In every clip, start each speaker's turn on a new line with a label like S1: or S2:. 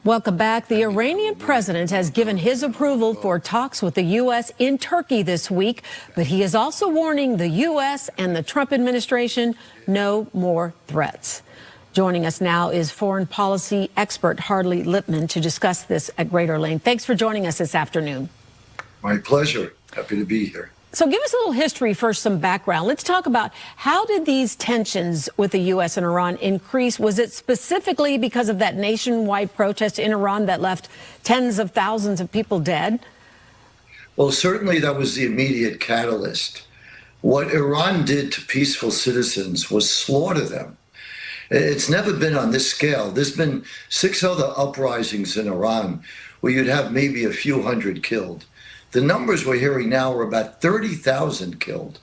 S1: Welcome back. The Iranian president has given his approval for talks with the U.S. in Turkey this week, but he is also warning the U.S. and the Trump administration no more threats. Joining us now is foreign policy expert Harley Lippman to discuss this at greater length. Thanks for joining us this afternoon.
S2: My pleasure. Happy to be here.
S1: So give us a little history first, some background. Let's talk about how did these tensions with the U.S. and Iran increase? Was it specifically because of that nationwide protest in Iran that left tens of thousands of people dead?
S2: Well, certainly that was the immediate catalyst. What Iran did to peaceful citizens was slaughter them. It's never been on this scale. There's been 6 other uprisings in Iran where you'd have maybe a few hundred killed. The numbers we're hearing now are about 30,000 killed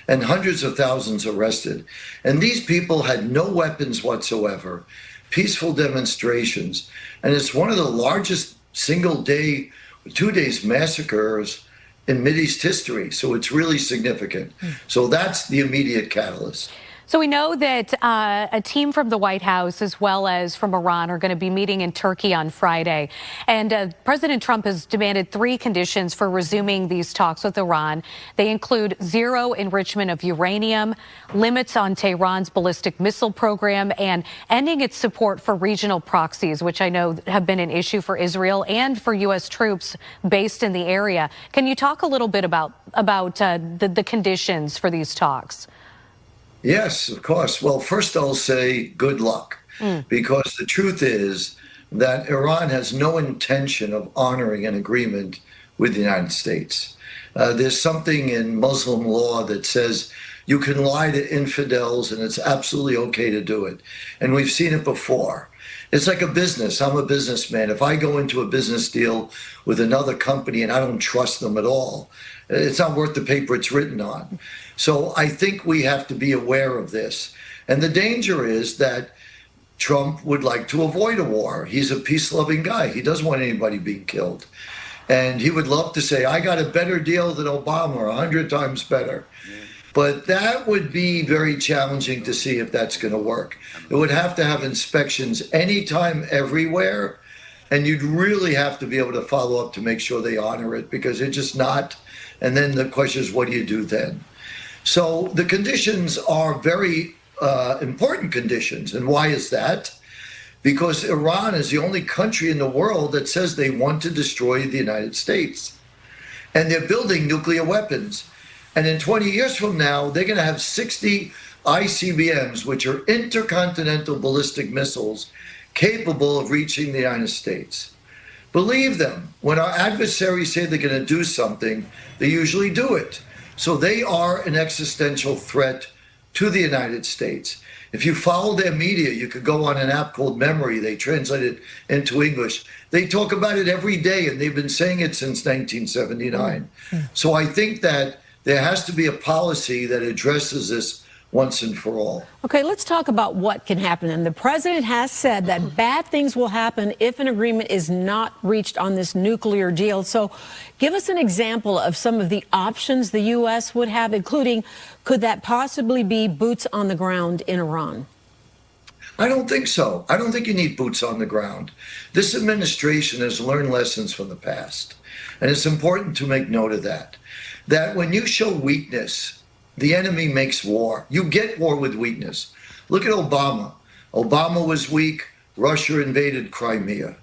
S2: and hundreds of thousands arrested. And these people had no weapons whatsoever, peaceful demonstrations. And it's one of the largest single-day, 2 days massacres in Mideast history. So it's really significant. So that's the immediate catalyst.
S3: So we know that a team from the White House as well as from Iran are going to be meeting in Turkey on Friday. And President Trump has demanded 3 conditions for resuming these talks with Iran. They include zero enrichment of uranium, limits on Tehran's ballistic missile program, and ending its support for regional proxies, which I know have been an issue for Israel and for U.S. troops based in the area. Can you talk a little bit about the conditions for these talks?
S2: Yes, of course. Well, first I'll say good luck, because the truth is that Iran has no intention of honoring an agreement with the United States. There's something in Muslim law that says you can lie to infidels and it's absolutely okay to do it. And we've seen it before. It's like a business. I'm a businessman. If I go into a business deal with another company and I don't trust them at all, it's not worth the paper it's written on. So I think we have to be aware of this. And the danger is that Trump would like to avoid a war. He's a peace-loving guy. He doesn't want anybody being killed. And he would love to say, I got a better deal than Obama, 100 times better. But that would be very challenging to see if that's going to work. It would have to have inspections anytime, everywhere. And you'd really have to be able to follow up to make sure they honor it, because they're just not. And then the question is, what do you do then? So the conditions are very important conditions. And why is that? Because Iran is the only country in the world that says they want to destroy the United States. And they're building nuclear weapons. And in 20 years from now, they're going to have 60 ICBMs, which are intercontinental ballistic missiles, capable of reaching the United States. Believe them. When our adversaries say they're going to do something, they usually do it. So they are an existential threat to the United States. If you follow their media, you could go on an app called Memory. They translate it into English. They talk about it every day, and they've been saying it since 1979. So I think that there has to be a policy that addresses this once and for all.
S1: Okay, let's talk about what can happen. And the president has said that bad things will happen if an agreement is not reached on this nuclear deal. So give us an example of some of the options the U.S. would have, including could that possibly be boots on the ground in Iran?
S2: I don't think so. I don't think you need boots on the ground. This administration has learned lessons from the past. And it's important to make note of that. That when you show weakness, the enemy makes war. You get war with weakness. Look at Obama. Obama was weak. Russia invaded Crimea.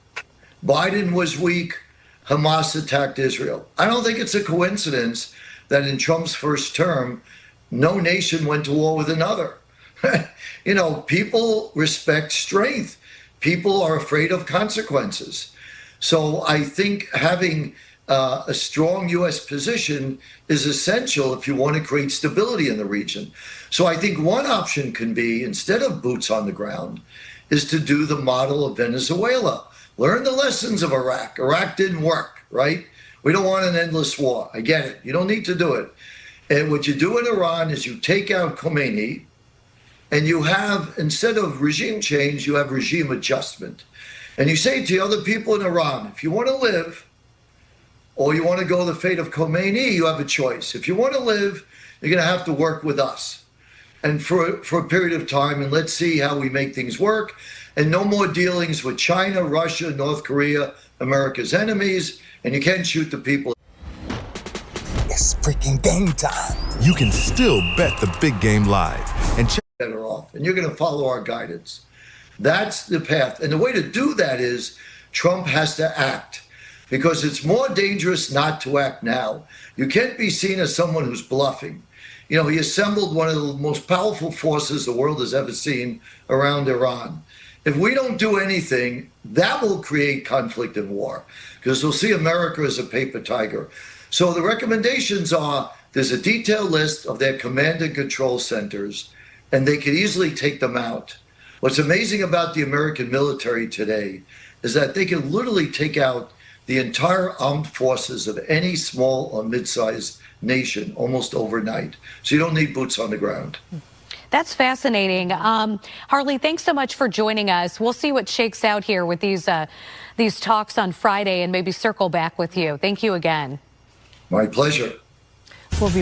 S2: Biden was weak. Hamas attacked Israel. I don't think it's a coincidence that in Trump's first term, no nation went to war with another. You know, people respect strength. People are afraid of consequences. So I think having a strong U.S. position is essential if you want to create stability in the region. So I think one option can be, instead of boots on the ground, is to do the model of Venezuela. Learn the lessons of Iraq. Iraq didn't work, right? We don't want an endless war. I get it. You don't need to do it. And what you do in Iran is you take out Khomeini, and you have, instead of regime change, you have regime adjustment. And you say to other people in Iran, if you want to live, or you want to go the fate of Khomeini, you have a choice. If you want to live, you're going to have to work with us. and for a period of time, and let's see how we make things work. And no more dealings with China, Russia, North Korea, America's enemies, and you can't shoot the people.
S4: It's freaking game time.
S5: You can still bet the big game live and check
S2: Better off, and you're going to follow our guidance. That's the path. And the way to do that is Trump has to act, because it's more dangerous not to act now. You can't be seen as someone who's bluffing. You know, he assembled one of the most powerful forces the world has ever seen around Iran. If we don't do anything, that will create conflict and war, because they'll see America as a paper tiger. So the recommendations are, there's a detailed list of their command and control centers, and they could easily take them out. What's amazing about the American military today is that they can literally take out the entire armed forces of any small or mid-sized nation almost overnight. So you don't need boots on the ground.
S3: That's fascinating. Harley, thanks so much for joining us. We'll see what shakes out here with these talks on Friday and maybe circle back with you. Thank you again.
S2: My pleasure.